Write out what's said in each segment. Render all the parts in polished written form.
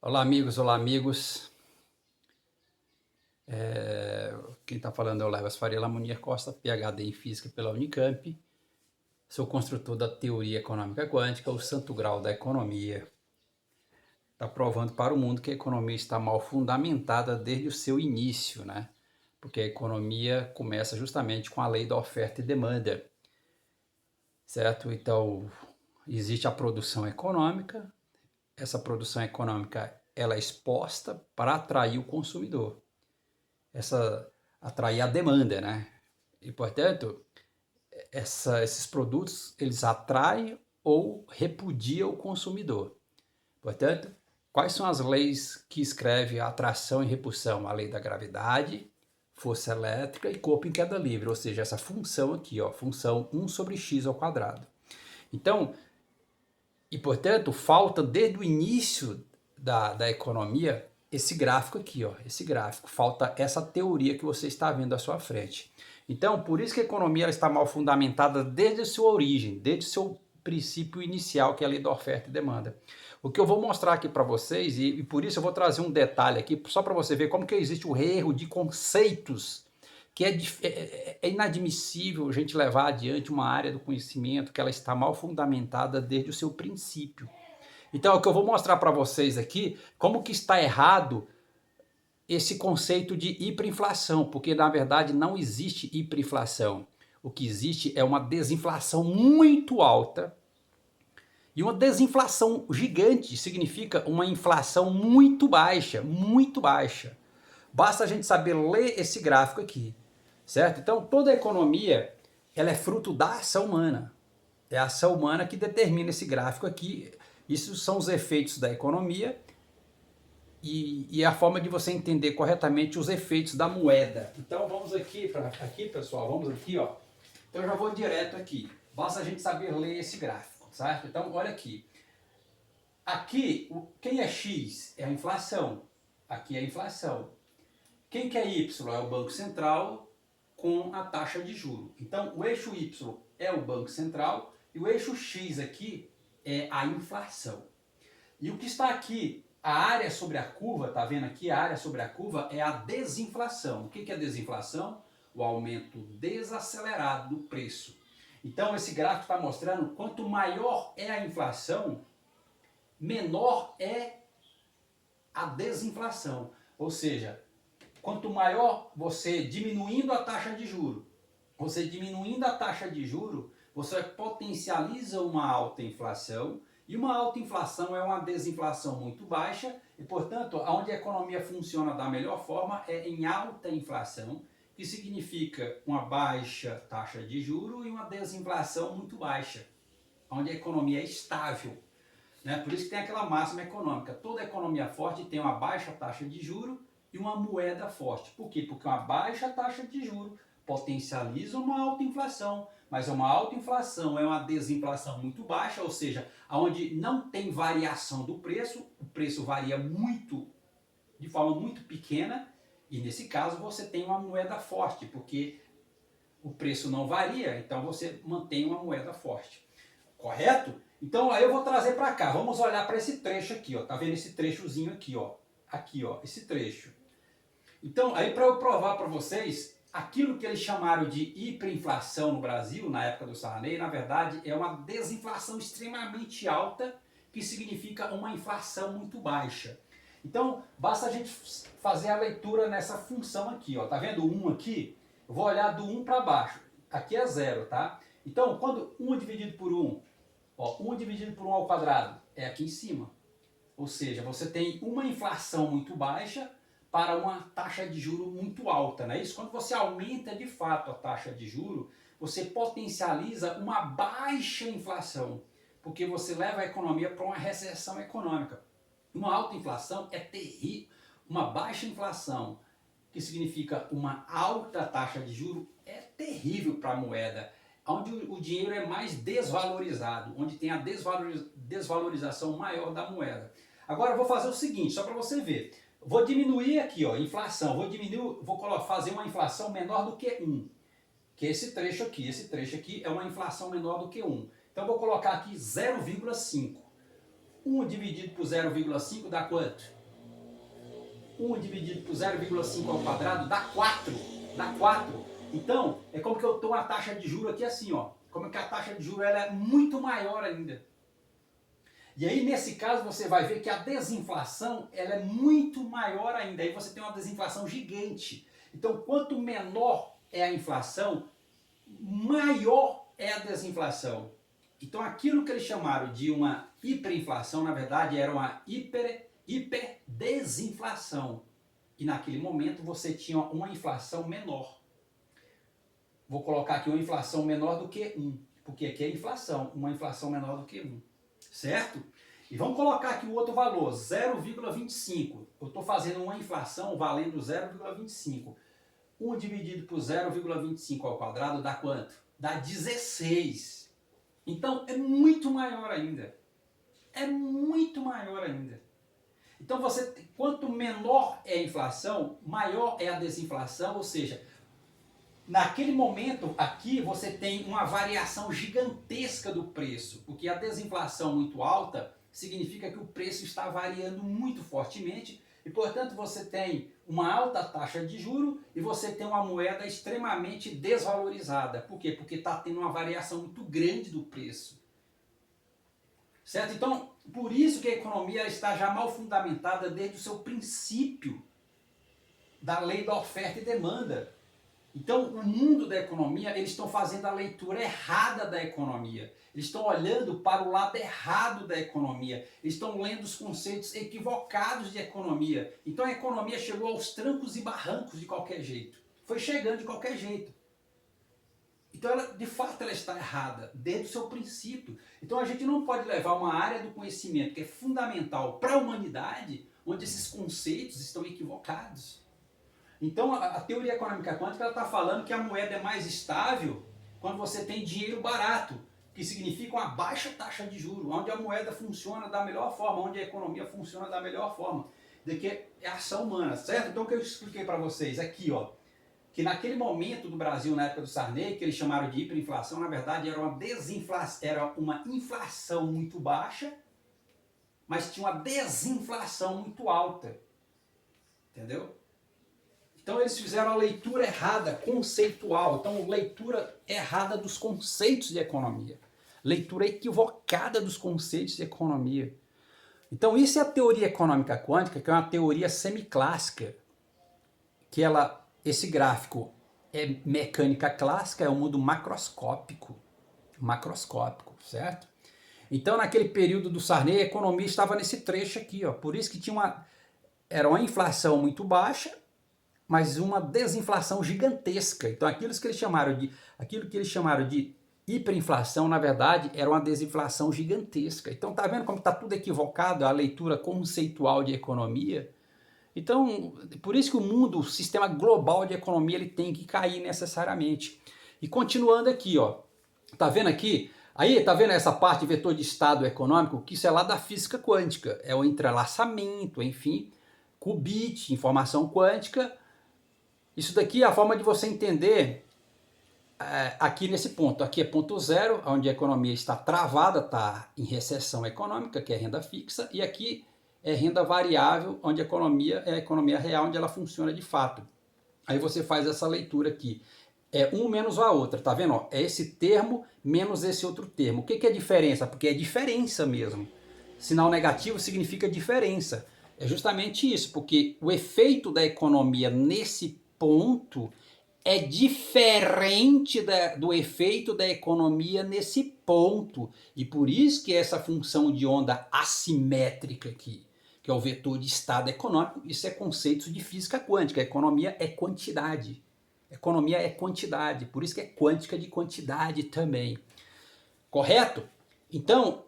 Olá, amigos, olá, amigos. Quem está falando é o Levas Faria Lamunier Costa, PhD em Física pela Unicamp. Sou construtor da teoria econômica quântica, o santo grau da economia. Está provando para o mundo que a economia está mal fundamentada desde o seu início, né? Porque a economia começa justamente com a lei da oferta e demanda, certo? Então, existe a produção econômica. Essa produção econômica ela é exposta para atrair o consumidor. Atrair a demanda, né? E, portanto, esses produtos, eles atraem ou repudiam o consumidor. Portanto, quais são as leis que escreve a atração e repulsão? A lei da gravidade, força elétrica e corpo em queda livre, ou seja, essa função aqui, ó, função 1 sobre x ao quadrado. Então, e portanto, falta desde o início da economia esse gráfico aqui, ó, esse gráfico, falta essa teoria que você está vendo à sua frente. Então, por isso que a economia ela está mal fundamentada desde a sua origem, desde o seu princípio inicial, que é a lei da oferta e demanda. O que eu vou mostrar aqui para vocês, e por isso eu vou trazer um detalhe aqui, só para você ver como que existe o erro de conceitos que é inadmissível a gente levar adiante uma área do conhecimento que ela está mal fundamentada desde o seu princípio. Então, é o que eu vou mostrar para vocês aqui, como que está errado esse conceito de hiperinflação, porque na verdade não existe hiperinflação. O que existe é uma desinflação muito alta, e uma desinflação gigante significa uma inflação muito baixa, muito baixa. Basta a gente saber ler esse gráfico aqui, certo? Então, toda a economia, ela é fruto da ação humana. É a ação humana que determina esse gráfico aqui. Isso são os efeitos da economia e a forma de você entender corretamente os efeitos da moeda. Então, vamos aqui, pessoal, vamos aqui, ó. Então, eu já vou direto aqui. Basta a gente saber ler esse gráfico, certo? Então, olha aqui. Aqui, quem é X? É a inflação. Aqui é a inflação. Quem que é Y? É o Banco Central com a taxa de juro. Então, o eixo Y é o Banco Central e o eixo X aqui é a inflação. E o que está aqui, a área sobre a curva, tá vendo aqui? A área sobre a curva é a desinflação. O que é desinflação? O aumento desacelerado do preço. Então, esse gráfico está mostrando quanto maior é a inflação, menor é a desinflação. Ou seja, quanto maior você diminuindo a taxa de juro, você potencializa uma alta inflação, e uma alta inflação é uma desinflação muito baixa, e portanto, onde a economia funciona da melhor forma é em alta inflação, que significa uma baixa taxa de juro e uma desinflação muito baixa, onde a economia é estável. Né? Por isso que tem aquela máxima econômica. Toda economia forte tem uma baixa taxa de juro e uma moeda forte. Por quê? Porque uma baixa taxa de juro potencializa uma alta inflação, mas uma alta inflação é uma desinflação muito baixa, ou seja, onde não tem variação do preço, o preço varia muito, de forma muito pequena, e nesse caso você tem uma moeda forte, porque o preço não varia, então você mantém uma moeda forte. Correto? Então aí eu vou trazer para cá. Vamos olhar para esse trecho aqui, ó. Tá vendo esse trechozinho aqui, ó? Aqui, ó, esse trecho. Então, aí para eu provar para vocês, aquilo que eles chamaram de hiperinflação no Brasil, na época do Sarney, na verdade é uma desinflação extremamente alta, que significa uma inflação muito baixa. Então, basta a gente fazer a leitura nessa função aqui, ó. Tá vendo o 1 aqui? Eu vou olhar do 1 para baixo. Aqui é 0, tá? Então, quando 1 dividido por 1, ó, 1 dividido por 1 ao quadrado é aqui em cima. Ou seja, você tem uma inflação muito baixa para uma taxa de juro muito alta, não é isso? Quando você aumenta de fato a taxa de juro, você potencializa uma baixa inflação, porque você leva a economia para uma recessão econômica. Uma alta inflação é terrível. Uma baixa inflação, que significa uma alta taxa de juro, é terrível para a moeda, onde o dinheiro é mais desvalorizado, onde tem a desvalorização maior da moeda. Agora eu vou fazer o seguinte, só para você ver. Vou diminuir aqui, ó, inflação. Vou fazer uma inflação menor do que 1, que é esse trecho aqui. Esse trecho aqui é uma inflação menor do que 1. Então vou colocar aqui 0,5. 1 dividido por 0,5 dá quanto? 1 dividido por 0,5 ao quadrado dá 4. Dá 4. Então, é como que eu estou a taxa de juros aqui assim, ó. Como que a taxa de juros ela é muito maior ainda. E aí, nesse caso, você vai ver que a desinflação ela é muito maior ainda. Aí você tem uma desinflação gigante. Então, quanto menor é a inflação, maior é a desinflação. Então, aquilo que eles chamaram de uma hiperinflação, na verdade, era uma hiperdesinflação. E naquele momento você tinha uma inflação menor. Vou colocar aqui uma inflação menor do que 1, porque aqui é inflação, uma inflação menor do que 1, certo? E vamos colocar aqui o outro valor, 0,25. Eu estou fazendo uma inflação valendo 0,25. 1 dividido por 0,25 ao quadrado dá quanto? Dá 16. Então é muito maior ainda. É muito maior ainda. Então quanto menor é a inflação, maior é a desinflação, ou seja, naquele momento aqui você tem uma variação gigantesca do preço, porque a desinflação muito alta significa que o preço está variando muito fortemente e, portanto, você tem uma alta taxa de juro e você tem uma moeda extremamente desvalorizada. Por quê? Porque está tendo uma variação muito grande do preço. Certo? Então, por isso que a economia está já mal fundamentada desde o seu princípio da lei da oferta e demanda. Então, o mundo da economia, eles estão fazendo a leitura errada da economia. Eles estão olhando para o lado errado da economia. Eles estão lendo os conceitos equivocados de economia. Então, a economia chegou aos trancos e barrancos de qualquer jeito. Foi chegando de qualquer jeito. Então, de fato, ela está errada, desde o seu princípio. Então, a gente não pode levar uma área do conhecimento que é fundamental para a humanidade, onde esses conceitos estão equivocados. Então, a teoria econômica quântica está falando que a moeda é mais estável quando você tem dinheiro barato, que significa uma baixa taxa de juros, onde a moeda funciona da melhor forma, onde a economia funciona da melhor forma, do que é a ação humana, certo? Então, o que eu expliquei para vocês aqui, ó, que naquele momento do Brasil, na época do Sarney, que eles chamaram de hiperinflação, na verdade era uma inflação muito baixa, mas tinha uma desinflação muito alta, entendeu? Então eles fizeram a leitura errada, conceitual. Então, leitura errada dos conceitos de economia. Leitura equivocada dos conceitos de economia. Então, isso é a teoria econômica quântica, que é uma teoria semiclássica, que esse gráfico é mecânica clássica, é um mundo macroscópico, certo? Então, naquele período do Sarney, a economia estava nesse trecho aqui, ó. Por isso que era uma inflação muito baixa, mas uma desinflação gigantesca. Então aquilo que eles chamaram de hiperinflação, na verdade, era uma desinflação gigantesca. Então tá vendo como está tudo equivocado a leitura conceitual de economia? Então, por isso que o sistema global de economia, ele tem que cair necessariamente. E continuando aqui, ó, tá vendo aqui? Aí, tá vendo essa parte de vetor de estado econômico? Que isso é lá da física quântica, é o entrelaçamento, enfim, qubit, informação quântica. Isso daqui é a forma de você entender aqui nesse ponto. Aqui é ponto zero, onde a economia está travada, está em recessão econômica, que é renda fixa, e aqui é renda variável, onde a economia é a economia real, onde ela funciona de fato. Aí você faz essa leitura aqui. É um menos a outra, tá vendo? É esse termo menos esse outro termo. O que é diferença? Porque é diferença mesmo. Sinal negativo significa diferença. É justamente isso, porque o efeito da economia nesse ponto é diferente do efeito da economia nesse ponto. E por isso que essa função de onda assimétrica aqui, que é o vetor de estado econômico, isso é conceito de física quântica. A economia é quantidade. Economia é quantidade, por isso que é quântica de quantidade também. Correto? Então,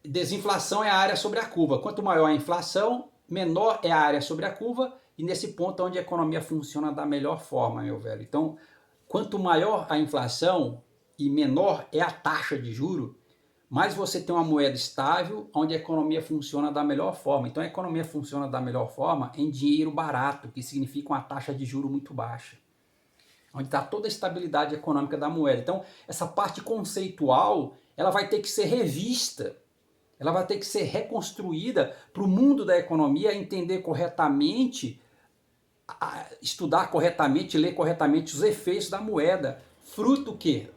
desinflação é a área sobre a curva. Quanto maior a inflação, menor é a área sobre a curva, e nesse ponto é onde a economia funciona da melhor forma, meu velho. Então, quanto maior a inflação e menor é a taxa de juro, mais você tem uma moeda estável, onde a economia funciona da melhor forma. Então, a economia funciona da melhor forma em dinheiro barato, que significa uma taxa de juro muito baixa, onde está toda a estabilidade econômica da moeda. Então, essa parte conceitual, ela vai ter que ser revista. ela vai ter que ser reconstruída para o mundo da economia entender corretamente, estudar corretamente, ler corretamente os efeitos da moeda. Fruto o quê?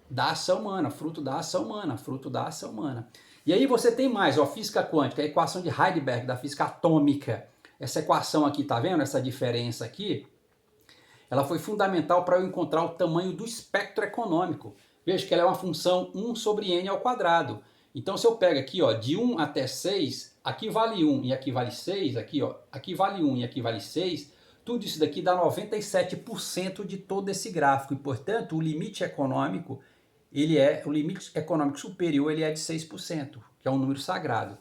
Da ação humana, fruto da ação humana, fruto da ação humana. E aí você tem mais, ó, física quântica, a equação de Heisenberg, da física atômica. Essa equação aqui, tá vendo essa diferença aqui? Ela foi fundamental para eu encontrar o tamanho do espectro econômico. Veja que ela é uma função 1 sobre n ao quadrado. Então se eu pego aqui, ó, de 1 até 6, aqui vale 1 e aqui vale 6, aqui, ó, aqui vale 1 e aqui vale 6, tudo isso daqui dá 97% de todo esse gráfico. E, portanto, o limite econômico, o limite econômico superior, ele é de 6%, que é um número sagrado.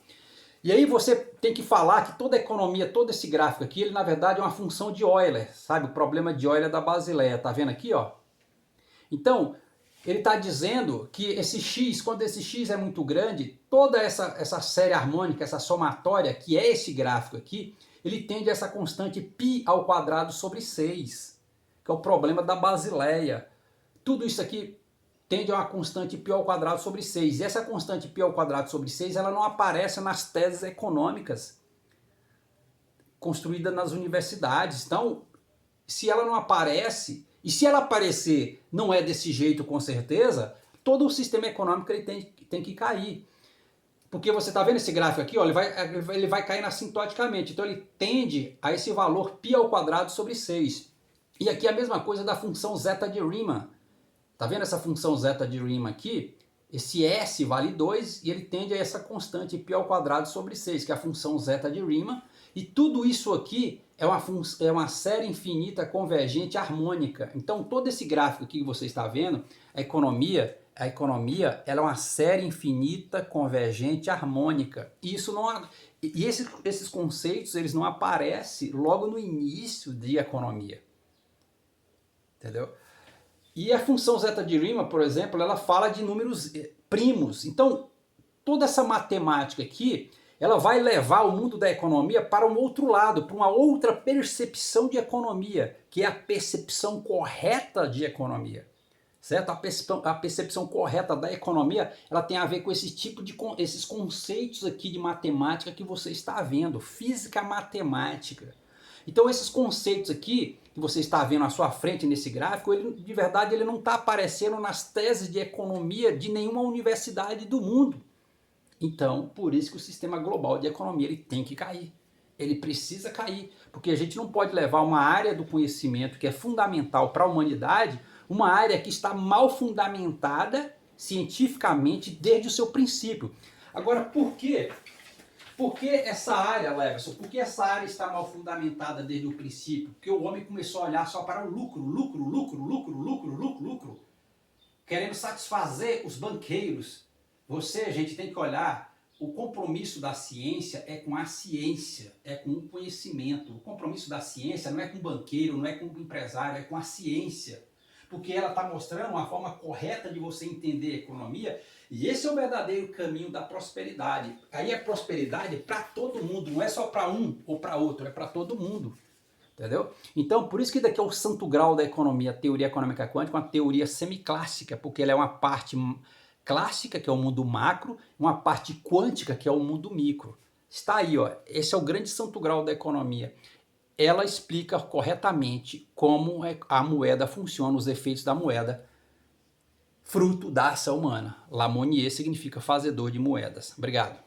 E aí você tem que falar que toda a economia, todo esse gráfico aqui, ele na verdade é uma função de Euler, sabe? O problema de Euler da Basileia, tá vendo aqui, ó? Então, ele está dizendo que esse x, quando esse x é muito grande, toda essa série harmônica, essa somatória, que é esse gráfico aqui, ele tende a essa constante π ao quadrado sobre 6, que é o problema da Basileia. Tudo isso aqui tende a uma constante π ao quadrado sobre 6. E essa constante π ao quadrado sobre 6, ela não aparece nas teses econômicas construídas nas universidades. Então, se ela não aparece, e se ela aparecer não é desse jeito com certeza, todo o sistema econômico ele tem que cair. Porque você está vendo esse gráfico aqui, ó, ele vai caindo assintoticamente. Então ele tende a esse valor π ao quadrado sobre 6. E aqui a mesma coisa da função zeta de Riemann. Tá vendo essa função zeta de Riemann aqui? Esse S vale 2 e ele tende a essa constante π ao quadrado sobre 6, que é a função zeta de Riemann. E tudo isso aqui é uma série infinita convergente harmônica. Então todo esse gráfico aqui que você está vendo, a economia ela é uma série infinita convergente harmônica. E isso não, esses conceitos eles não aparecem logo no início de economia. Entendeu? E a função zeta de Riemann, por exemplo, ela fala de números primos. Então, toda essa matemática aqui, ela vai levar o mundo da economia para um outro lado, para uma outra percepção de economia, que é a percepção correta de economia. Certo? A percepção correta da economia, ela tem a ver com esses conceitos aqui de matemática que você está vendo, física matemática. Então esses conceitos aqui, que você está vendo à sua frente nesse gráfico, de verdade ele não está aparecendo nas teses de economia de nenhuma universidade do mundo. Então, por isso que o sistema global de economia ele tem que cair. Ele precisa cair, porque a gente não pode levar uma área do conhecimento que é fundamental para a humanidade, uma área que está mal fundamentada cientificamente desde o seu princípio. Agora, por quê? Por que essa área, Leverson, por que essa área está mal fundamentada desde o princípio? Porque o homem começou a olhar só para o lucro, querendo satisfazer os banqueiros. Você, gente, tem que olhar, o compromisso da ciência é com a ciência, é com o conhecimento. O compromisso da ciência não é com o banqueiro, não é com o empresário, é com a ciência. Porque ela está mostrando uma forma correta de você entender a economia, e esse é o verdadeiro caminho da prosperidade. Aí a prosperidade é para todo mundo, não é só para um ou para outro, é para todo mundo. Entendeu? Então, por isso que daqui é o santo grau da economia, a teoria econômica quântica, uma teoria semiclássica, porque ela é uma parte clássica, que é o mundo macro, uma parte quântica, que é o mundo micro. Está aí, ó, esse é o grande santo grau da economia. Ela explica corretamente como a moeda funciona, os efeitos da moeda, fruto da ação humana. Lamonnier significa fazedor de moedas. Obrigado.